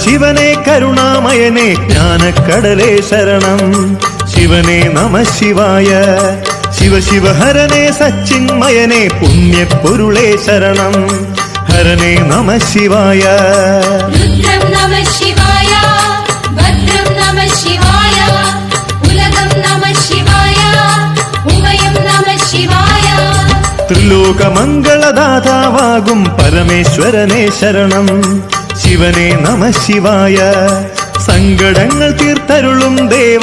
ശിവനെ കരുണാമയനെ ജ്ഞാനക്കടലേ ശരണം. ശിവനെ നമ ശിവായ. ശിവ ശിവഹരനെ സച്ചിന്മയനെ പുണ്യപ്പൊരുളേ ശരണം. ഹരനെ നമ ശിവായ. രുദ്രം നമ ശിവായ, ഭദ്രം നമ ശിവായ, ഉലകം നമ ശിവായ, ഉമയം നമ ശിവായ. ത്രിലോകമംഗളദാതാവാകും പരമേശ്വരനെ ശരണം. ശിവനെ നമ ശിവായ. സങ്കടങ്ങൾ തീർത്തരുളും ദേവ